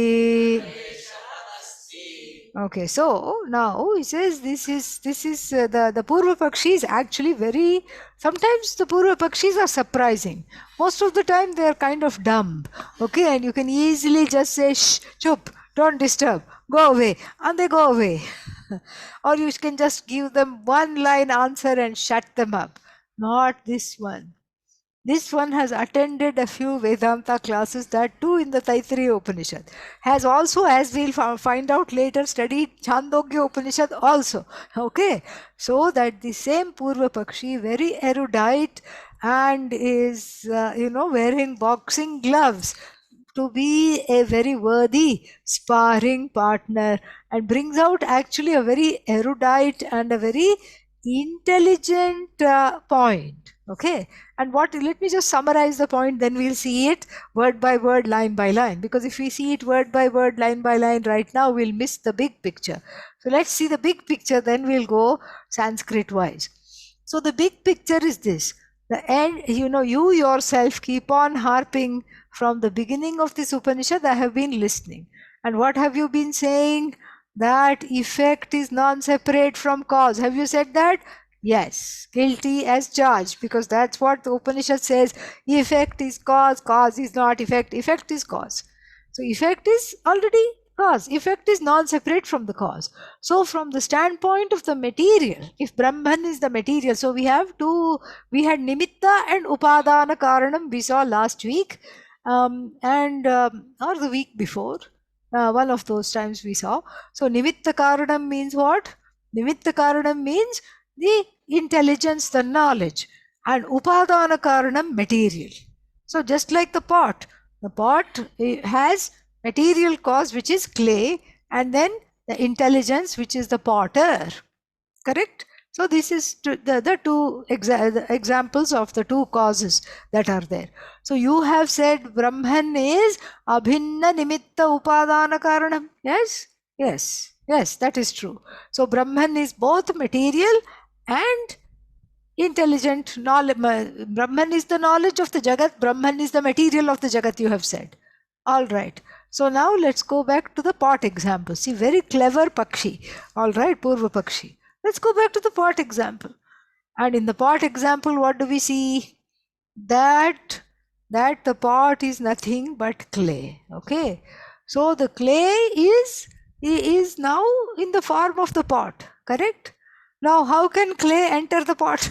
Okay, so now he says this is the Purva Pakshi is actually very, sometimes the Purva Pakshis are surprising. Most of the time they are kind of dumb. Okay, and you can easily just say, shh, chup, don't disturb, go away, and they go away. Or you can just give them one line answer and shut them up. Not this one. This one has attended a few Vedanta classes, that too in the Taittiriya Upanishad. Has also, as we'll find out later, studied Chandogya Upanishad also. Okay, so that the same Purva Pakshi, very erudite and is, wearing boxing gloves to be a very worthy sparring partner, and brings out actually a very erudite and a very intelligent point. Okay, and let me just summarize the point, then we'll see it word by word, line by line, because if we see it word by word, line by line right now, we'll miss the big picture. So let's see the big picture, then we'll go Sanskrit wise. So the big picture is this: the end, you yourself keep on harping from the beginning of this Upanishad. I have been listening, and what have you been saying? That effect is non-separate from cause. Have you said that? Yes, guilty as charged, because that's what the Upanishad says. Effect is cause, cause is not effect, effect is cause. So effect is already cause, effect is non-separate from the cause. So from the standpoint of the material, if Brahman is the material, so we had Nimitta and Upadana Karanam we saw last week, or the week before, one of those times we saw. So Nimitta Karanam means what? Nimitta Karanam means the intelligence, the knowledge, and Upadana Karanam, material. So just like the pot has material cause, which is clay, and then the intelligence, which is the potter. Correct? So this is the two examples of the two causes that are there. So you have said Brahman is Abhinna Nimitta Upadana Karanam. Yes, that is true. So Brahman is both material and intelligent knowledge. Brahman is the knowledge of the Jagat, Brahman is the material of the Jagat, you have said. All right. So now let's go back to the pot example. See, very clever Pakshi. All right, Purva Pakshi. Let's go back to the pot example. And in the pot example, what do we see? That the pot is nothing but clay. Okay. So the clay is now in the form of the pot. Correct? Now, how can clay enter the pot?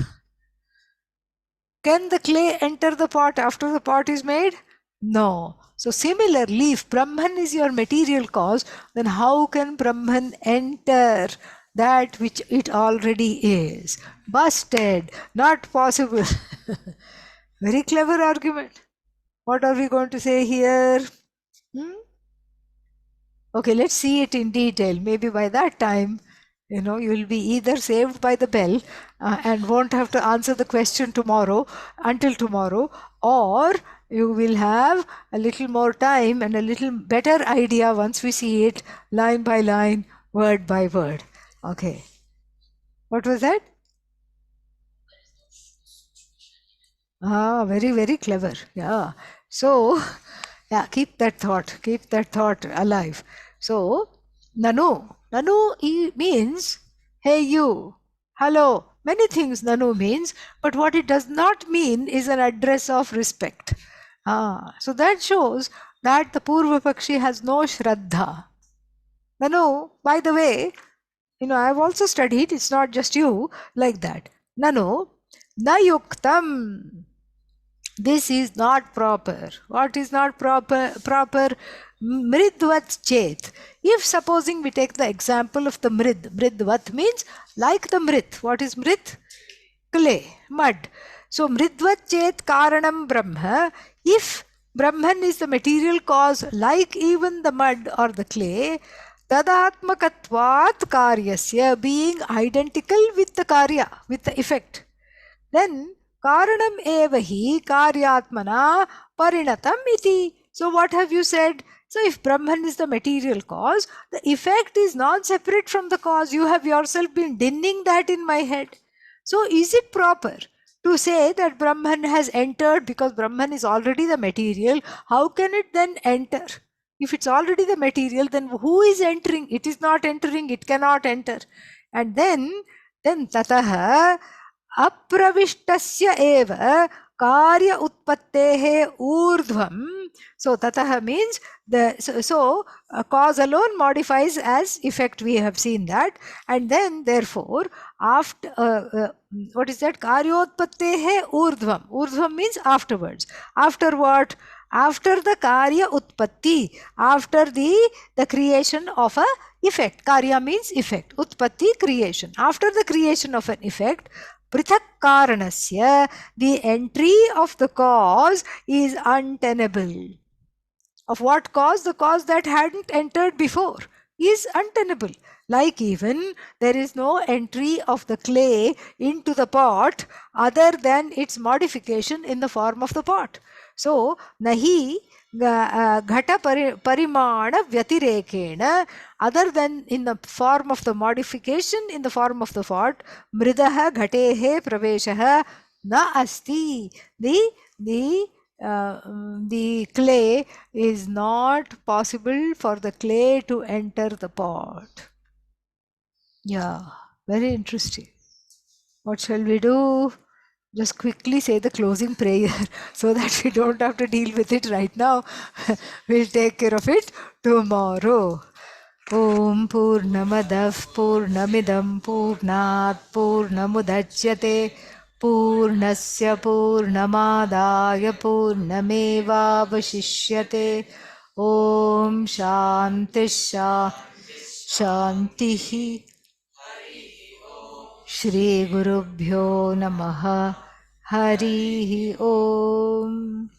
Can the clay enter the pot after the pot is made? No. So similarly, if Brahman is your material cause, then how can Brahman enter that which it already is? Busted. Not possible. Very clever argument. What are we going to say here? Okay, let's see it in detail. Maybe by that time, you will be either saved by the bell and won't have to answer the question until tomorrow, or you will have a little more time and a little better idea once we see it line by line, word by word. Okay. What was that? Very, very clever. Yeah. So, yeah, keep that thought alive. So, Nanu means, hey you, hello. Many things Nanu means, but what it does not mean is an address of respect. So that shows that the Purva Pakshi has no Shraddha. Nanu, by the way, I've also studied, it's not just you like that. Nanu, na yuktam. This is not proper. What is not proper? Mridvat chet. If supposing we take the example of the mridvat means like the mrit. What is mrit? Clay, mud. So mridvat chet karanam brahma. If Brahman is the material cause, like even the mud or the clay, tadatmakatvat karyasya, being identical with the karya, with the effect, then karanam eva hi karyatmana parinatam iti. So what have you said? So if Brahman is the material cause, the effect is not separate from the cause. You have yourself been dinning that in my head. So is it proper to say that Brahman has entered because Brahman is already the material? How can it then enter? If it's already the material, then who is entering? It is not entering, it cannot enter. And then tataha अप्रविष्टस्य एव कार्य उत्पत्तेः ऊर्ध्वं. So tataha means cause alone modifies as effect. We have seen that, and then therefore after what is that? Karyotpattehe urdhvam. Urdhvam means afterwards. After what? After the karya utpatti, after the creation of a effect. Karya means effect. Utpatti, creation. After the creation of an effect, prithak karanasya, the entry of the cause is untenable. Of what cause? The cause that hadn't entered before is untenable. Like even there is no entry of the clay into the pot other than its modification in the form of the pot. So, nahi ghata parimana vyatirekena, other than in the form of the modification in the form of the pot, mridaha ghatehe praveshaha na asti. The clay is not possible for the clay to enter the pot. Yeah, very interesting. What shall we do? Just quickly say the closing prayer so that we don't have to deal with it right now. We'll take care of it tomorrow. Om Purnamadav Purnamidam Purnat Purnamudachyate Purnasya Purnamadaya Purnamevavashishyate. Om Shanti Shantihi. Shri Gurubhyo Namaha. Harihi Om.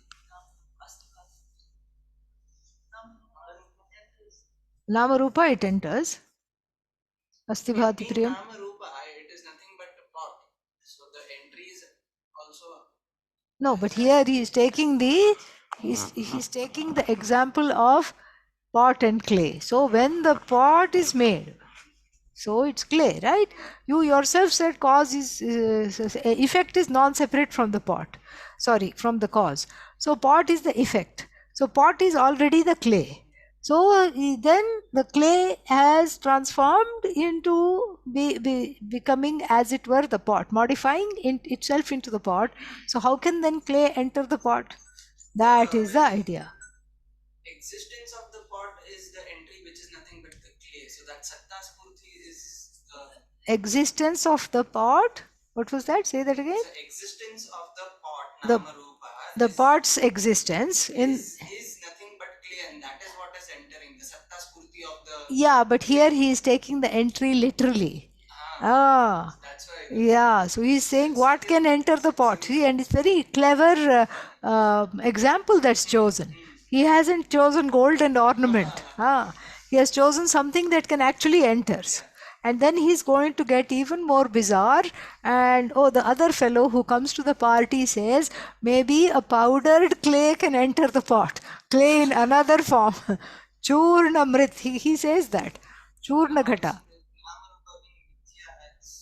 Namarupa it enters. Asti Bhati Priyam. It is nothing but a pot. So the entry is also. No, but here he is taking he's taking the example of pot and clay. So when the pot is made, so it's clay, right? You yourself said cause is effect is non-separate from the pot. Sorry, from the cause. So pot is the effect. So pot is already the clay. So then the clay has transformed into becoming, as it were, the pot, modifying itself into the pot. So how can then clay enter the pot? That is the idea. Existence of the pot is the entry, which is nothing but the clay. So that satta spurti is the existence of the pot. What was that? Say that again. The existence of the pot, Namarupa. The pot's existence is nothing but clay, and that is what is entering the satta spurti of the. Yeah, but here he is taking the entry literally. That's why Yeah, so he's saying what can enter the pot. See, and it's very clever example that's chosen. He hasn't chosen gold and ornament. He has chosen something that can actually enters. And then he's going to get even more bizarre. And oh, the other fellow who comes to the party says maybe a powdered clay can enter the pot. Clay in another form. Churnamrit. He says that. Churnagata.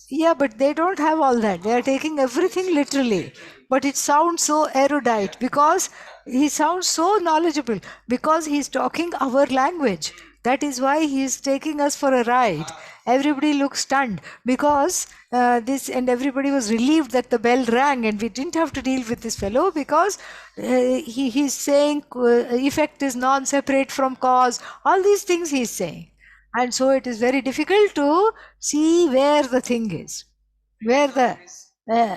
Yeah, but they don't have all that. They are taking everything literally. But it sounds so erudite because he sounds so knowledgeable because he's talking our language. That is why he's taking us for a ride. Everybody looks stunned because this, and everybody was relieved that the bell rang and we didn't have to deal with this fellow because he's saying effect is non-separate from cause. All these things he's saying. And so it is very difficult to see where the thing is, where the uh,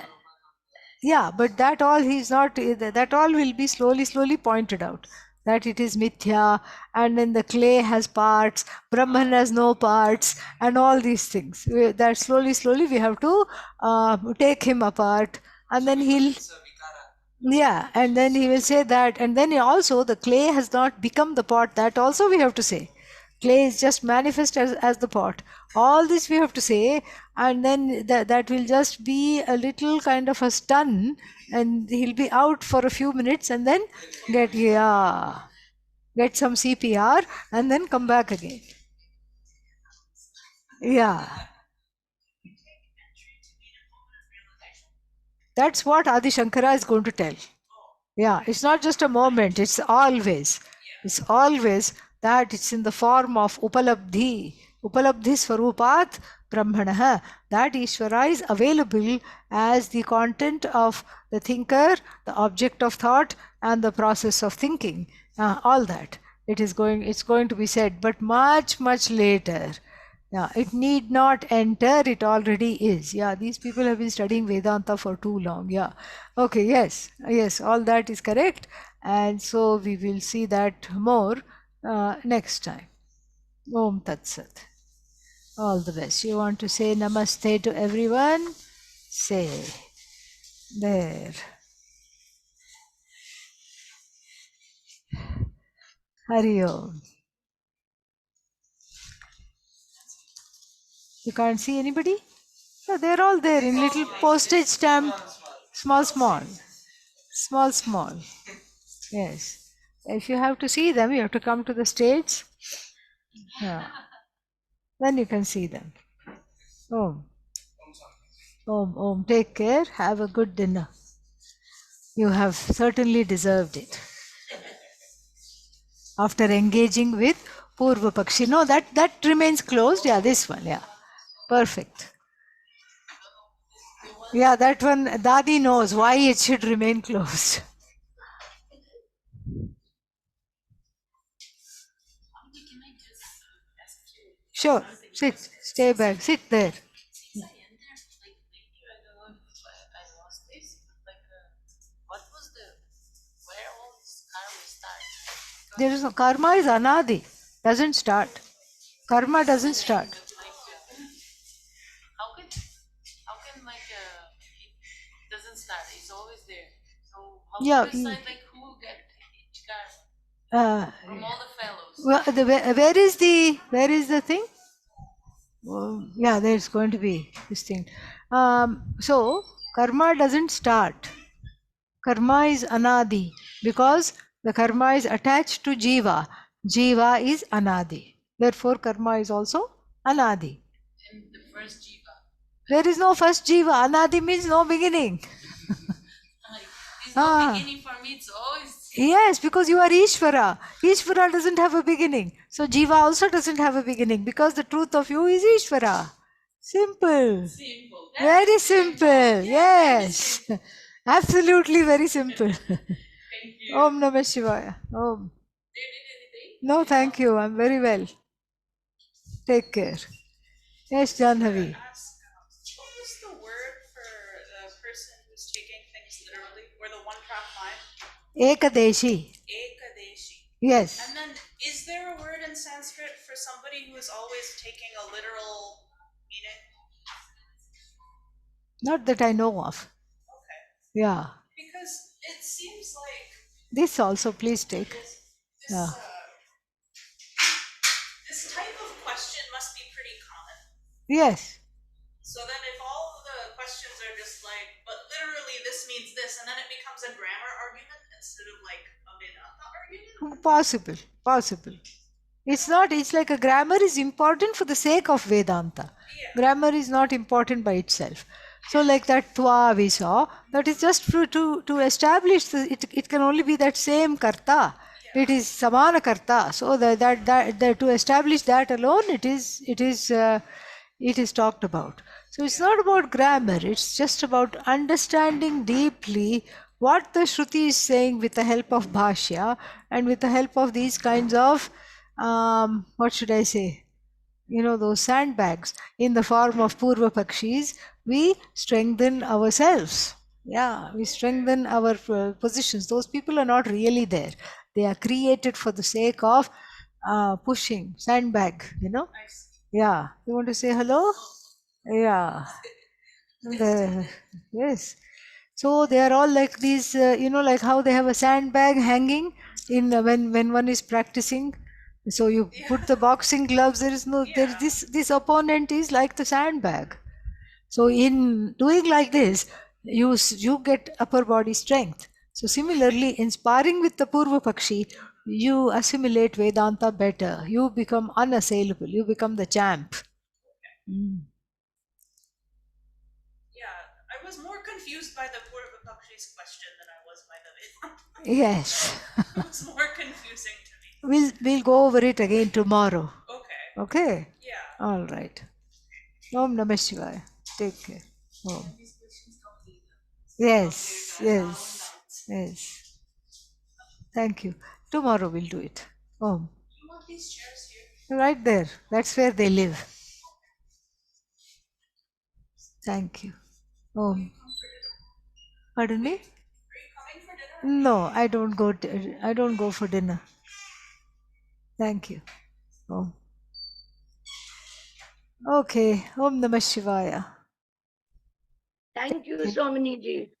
yeah, but that all he's not, that all will be slowly pointed out, that it is mithya, and then the clay has parts, Brahman has no parts, and all these things. That slowly we have to take him apart, and then he'll, yeah, and then he will say that, and then also the clay has not become the pot, that also we have to say. Clay is just manifest as the pot. All this we have to say, and then that will just be a little kind of a stun, and he'll be out for a few minutes and then get, yeah, get some CPR and then come back again. Yeah. That's what Adi Shankara is going to tell. Yeah, it's not just a moment, it's always. It's always that it's in the form of Upalabdhi. Upalabdhi Swarupat Brahmanaha. That Ishvara is available as the content of the thinker, the object of thought, and the process of thinking. All that. It's going to be said, but much later. Yeah, it need not enter, it already is. Yeah, these people have been studying Vedanta for too long. Yeah. Okay, yes, all that is correct. And so we will see that more next time. Om Tat Sat. All the best. You want to say namaste to everyone? Say. There. Hari Om. You can't see anybody? No, they're all there in little postage stamp. Small. Yes. If you have to see them, you have to come to the stage. Yeah. Then you can see them. Om. Om. Take care. Have a good dinner. You have certainly deserved it. After engaging with Purva Pakshi. No, that remains closed. Yeah, this one. Yeah. Perfect. Yeah, that one, Dadi knows why it should remain closed. Sure. Sit. Stay back. Sit there. There is no karma is anadi. Doesn't start. Karma doesn't start. How can it doesn't start? It's always there. So how Yeah. to decide who get each karma from all the fellows? Well, where is the thing? Yeah, there's going to be this thing. So karma doesn't start. Karma is anadi because the karma is attached to jiva. Jiva is anadi. Therefore, karma is also anadi. And the first jiva. There is no first jiva. Anadi means no beginning. There's no beginning for me. It's always. Yes, because you are Ishvara. Ishvara doesn't have a beginning. So Jiva also doesn't have a beginning because the truth of you is Ishvara. Simple. Very simple. Yes. Absolutely very simple. Thank you. Om Namah Shivaya. Om. Did you do anything? No, thank you. I'm very well. Take care. Yes, Janhavi. What was the word for the person who's taking things literally, or the one-track mind? Ekadeshi. Ekadeshi. Yes. And then, is there a word in Sanskrit for somebody who is always taking a literal meaning? Not that I know of. Okay. Yeah. Because it seems like This also, please take. this Yeah. This type of question must be pretty common. Yes. So then if all of the questions are just like, but literally this means this, and then it becomes a grammar argument instead of like a Vedanta argument? Possible. Possible. It's not, it's like a grammar is important for the sake of Vedanta. Yeah. Grammar is not important by itself. So like that twa we saw, that is just to establish, it can only be that same karta. Yeah. It is samana karta. So that to establish that alone, it is talked about. So it's not about grammar, it's just about understanding deeply what the Shruti is saying with the help of Bhashya and with the help of these kinds of, what should I say? Those sandbags in the form of Purva Pakshis, we strengthen ourselves. Yeah, we strengthen our positions. Those people are not really there. They are created for the sake of pushing, sandbag, I see. Yeah. You want to say hello? Yeah. Yes. So they are all like these, like how they have a sandbag hanging in when one is practicing. So you put the boxing gloves. There is no there. This opponent is like the sandbag. So in doing like this, you get upper body strength. So similarly, in sparring with the Purva Pakshi, you assimilate Vedanta better. You become unassailable. You become the champ. Mm. Yeah, I was more confused by the Purva Pakshi's question than I was by the Vedanta. Yes. It was more confusing to me. We'll go over it again tomorrow. Okay. Okay? Yeah. All right. Om Namah Shivaya. Take care. Om. These questions come later. Yes, Later, now yes, and yes. Thank you. Tomorrow we'll do it. Om. You want these chairs here? Right there. That's where they live. Thank you. Om. Pardon me? Are you coming for dinner? No, I don't go. I don't go for dinner. Thank you. Om. Okay. Om Namah Shivaya. Thank you, Swamini ji.